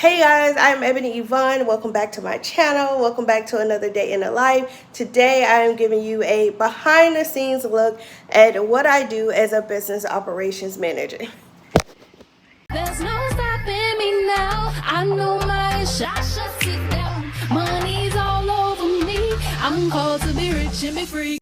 Hey guys, I'm Ebony Evaughn. Welcome back to my channel. Welcome back to another day in the life. Today I am giving you a behind the scenes look at what I do as a business operations manager. There's no stopping me now. I know my shot sit down. Money's all over me. I'm called to be rich and be free.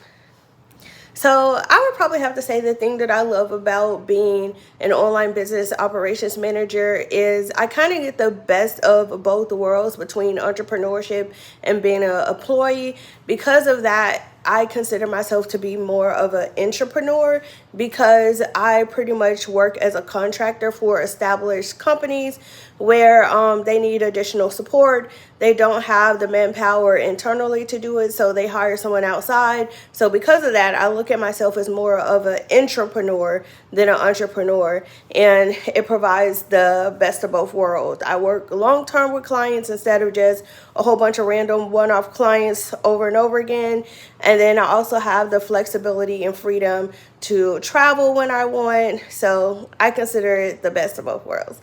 So I would probably have to say the thing that I love about being an online business operations manager is I kind of get the best of both worlds between entrepreneurship and being an employee. Because of that, I consider myself to be more of an entrepreneur because I pretty much work as a contractor for established companies where they need additional support. They don't have the manpower internally to do it, so they hire someone outside. So because of that, I look at myself as more of an entrepreneur than an entrepreneur, and it provides the best of both worlds. I work long-term with clients instead of just a whole bunch of random one-off clients over and over again. And then I also have the flexibility and freedom to travel when I want. So I consider it the best of both worlds.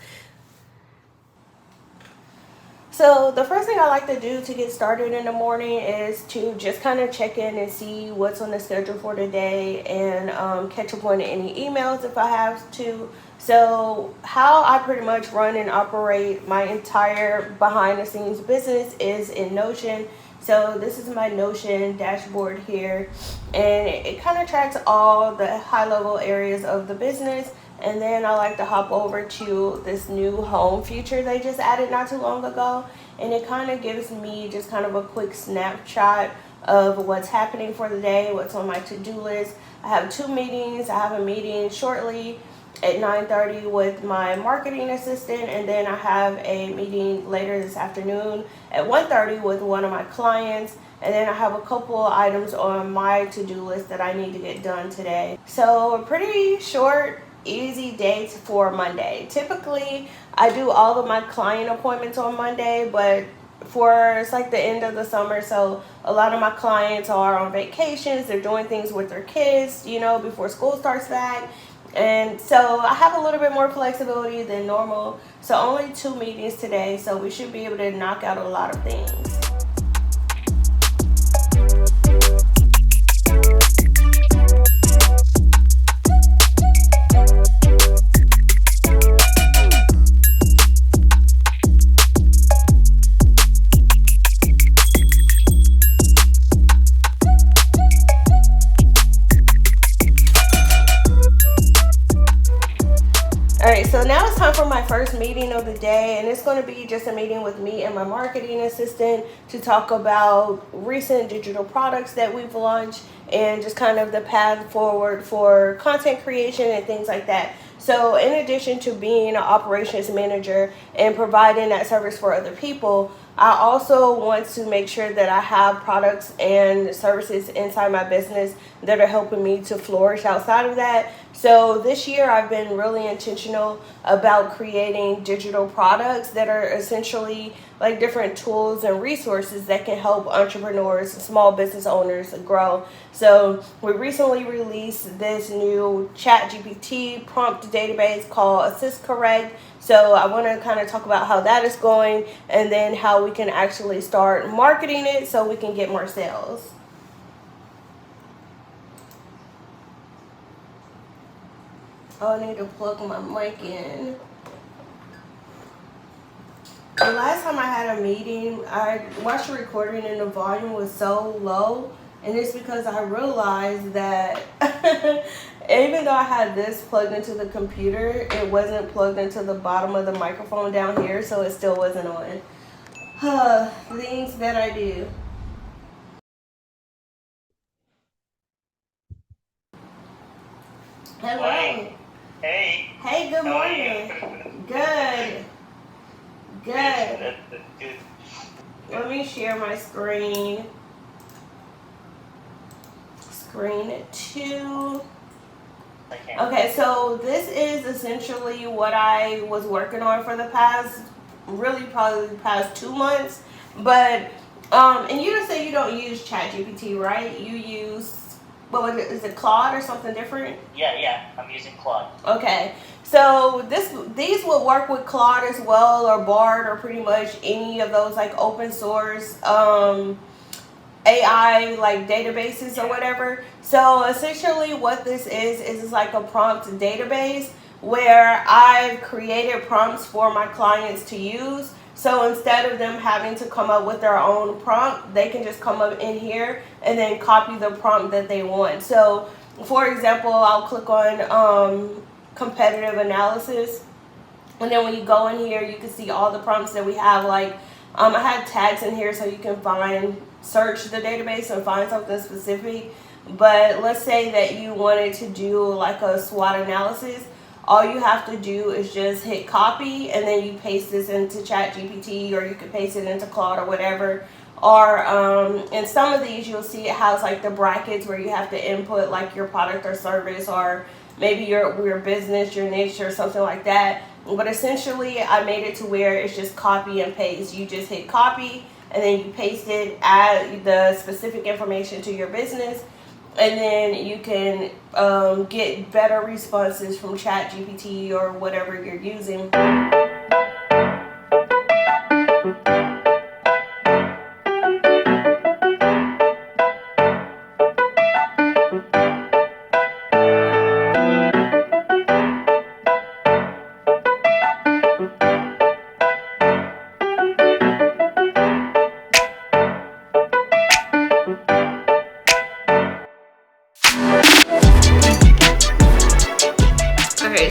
So the first thing I like to do to get started in the morning is to just kind of check in and see what's on the schedule for the day and catch up on any emails if I have to. So how I pretty much run and operate my entire behind the scenes business is in Notion. So this is my Notion dashboard here, and it kind of tracks all the high level areas of the business. And then I like to hop over to this new home feature they just added not too long ago. And it kind of gives me just kind of a quick snapshot of what's happening for the day, what's on my to-do list. I have 2 meetings. I have a meeting shortly at 9:30 with my marketing assistant. And then I have a meeting later this afternoon at 1:30 with one of my clients. And then I have a couple items on my to-do list that I need to get done today. So a pretty short, easy day for Monday. Typically, I do all of my client appointments on Monday, but it's like the end of the summer, so a lot of my clients are on vacations. They're doing things with their kids, before school starts back. And so I have a little bit more flexibility than normal. So only 2 meetings today, so we should be able to knock out a lot of things. Alright, so now it's time for my first meeting of the day, and it's going to be just a meeting with me and my marketing assistant to talk about recent digital products that we've launched and just kind of the path forward for content creation and things like that. So in addition to being an operations manager and providing that service for other people, I also want to make sure that I have products and services inside my business that are helping me to flourish outside of that. So this year I've been really intentional about creating digital products that are essentially like different tools and resources that can help entrepreneurs, small business owners grow. So we recently released this new ChatGPT prompt database called 𝗪𝗓𝗏𝗏. So I want to kind of talk about how that is going and then how we can actually start marketing it so we can get more sales. Oh, I need to plug my mic in. The last time I had a meeting, I watched the recording and the volume was so low. And it's because I realized that even though I had this plugged into the computer, it wasn't plugged into the bottom of the microphone down here, so it still wasn't on. Things that I do. Hello. Morning. Hey. Hey, good morning. Good. Good. Good. Let me share my screen. Screen 2. Okay, so this is essentially what I was working on for the past, probably the past 2 months. But, and you just say you don't use ChatGPT, right? You use what is it, Claude or something different? Yeah, I'm using Claude. Okay, so these will work with Claude as well, or Bard, or pretty much any of those like open source AI like databases or whatever. So essentially what this is like a prompt database where I've created prompts for my clients to use. So instead of them having to come up with their own prompt, they can just come up in here and then copy the prompt that they want. So for example, I'll click on competitive analysis, and then when you go in here, you can see all the prompts that we have. Like I had tags in here so you can search the database and find something specific. But let's say that you wanted to do like a SWOT analysis. All you have to do is just hit copy, and then you paste this into ChatGPT, or you can paste it into Claude or whatever. Or in some of these, you'll see it has like the brackets where you have to input like your product or service, or maybe your business, your niche, or something like that. But essentially, I made it to where it's just copy and paste. You just hit copy, and then you paste it, add the specific information to your business, and then you can get better responses from ChatGPT or whatever you're using.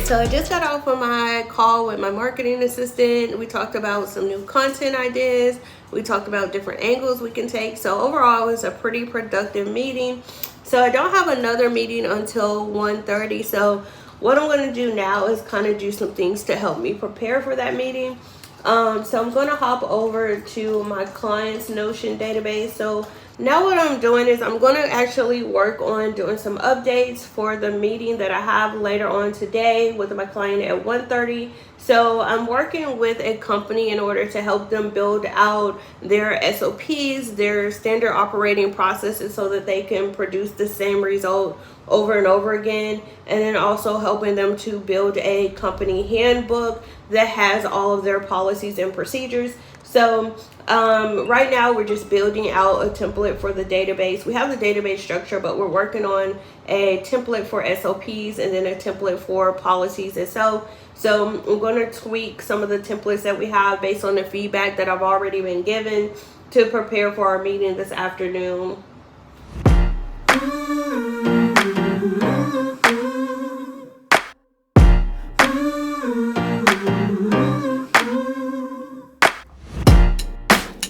So I just got off of my call with my marketing assistant. We talked about some new content ideas. We talked about different angles we can take. So overall, it was a pretty productive meeting. So I don't have another meeting until 1:30. So what I'm going to do now is kind of do some things to help me prepare for that meeting. So I'm going to hop over to my client's Notion database. So now what I'm doing is I'm going to actually work on doing some updates for the meeting that I have later on today with my client at 1:30. So I'm working with a company in order to help them build out their SOPs, their standard operating processes, so that they can produce the same result over and over again, and then also helping them to build a company handbook that has all of their policies and procedures. So right now we're just building out a template for the database. We have the database structure, but we're working on a template for SOPs and then a template for policies itself. So I'm going to tweak some of the templates that we have based on the feedback that I've already been given to prepare for our meeting this afternoon.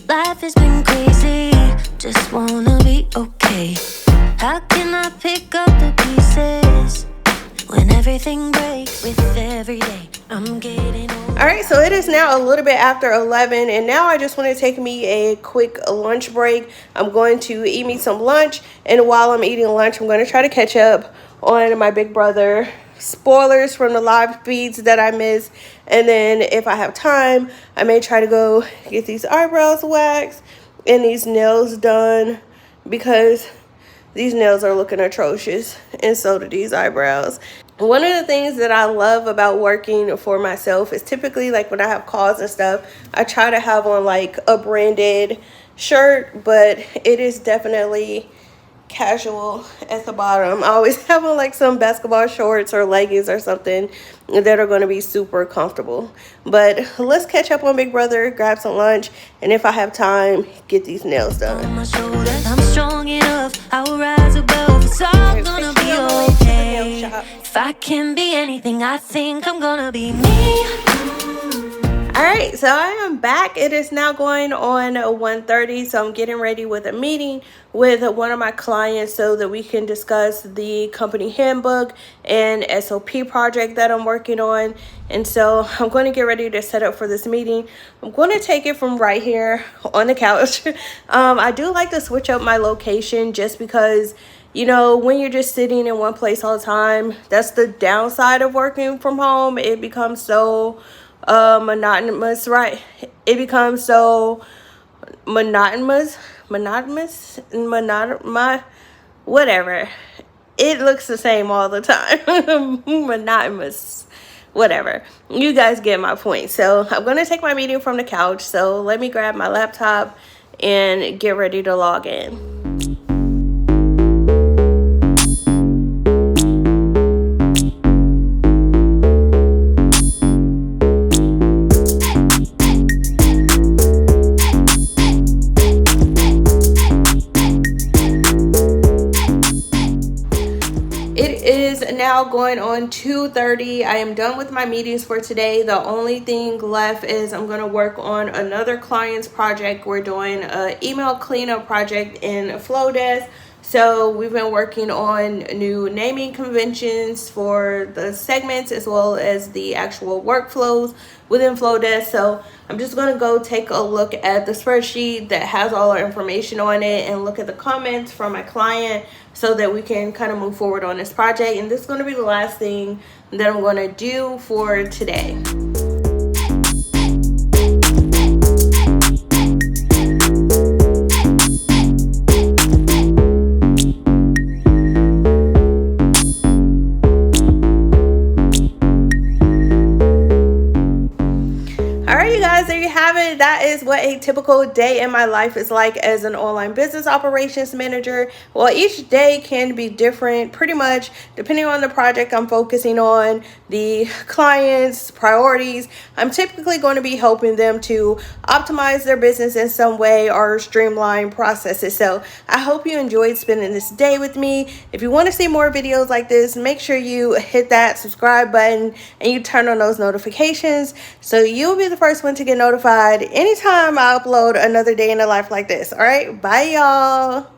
Life has been crazy, just wanna be okay. How can I pick up the pieces when everything breaks with every day? I'm getting old. All right, so it is now a little bit after 11, and now I just want to take me a quick lunch break. I'm going to eat me some lunch, and while I'm eating lunch, I'm going to try to catch up on my Big Brother spoilers from the live feeds that I missed. And then if I have time, I may try to go get these eyebrows waxed and these nails done, because these nails are looking atrocious, and so do these eyebrows. One of the things that I love about working for myself is typically like when I have calls and stuff, I try to have on like a branded shirt, but it is definitely casual at the bottom. I always have on like some basketball shorts or leggings or something that are going to be super comfortable. But let's catch up on Big Brother, grab some lunch, and if I have time, get these nails done. On my shoulders, I'm strong enough, I'll rise above. It's all gonna be okay. If I can be anything, I think I'm gonna be me. All right, so I am back. It is now going on 1:30, so I'm getting ready with a meeting with one of my clients so that we can discuss the company handbook and SOP project that I'm working on. And so I'm going to get ready to set up for this meeting. I'm going to take it from right here on the couch. I do like to switch up my location just because, you know, when you're just sitting in one place all the time, that's the downside of working from home. It becomes so monotonous, right? It becomes so monotonous, whatever. it looks the same all the time. Monotonous, whatever. You guys get my point. So I'm going to take my meeting from the couch. So let me grab my laptop and get ready to log in. Now going on 2:30. I am done with my meetings for today. The only thing left is I'm going to work on another client's project. We're doing an email cleanup project in Flowdesk. So we've been working on new naming conventions for the segments as well as the actual workflows within Flowdesk. So I'm just going to go take a look at the spreadsheet that has all our information on it and look at the comments from my client so that we can kind of move forward on this project. And this is going to be the last thing that I'm going to do for today. There you have it. That is what a typical day in my life is like as an online business operations manager. Well, each day can be different pretty much depending on the project I'm focusing on, the client's priorities. I'm typically going to be helping them to optimize their business in some way or streamline processes. So I hope you enjoyed spending this day with me. If you want to see more videos like this, make sure you hit that subscribe button and you turn on those notifications so you'll be the first one to get notified anytime I upload another day in the life like this. All right, bye y'all.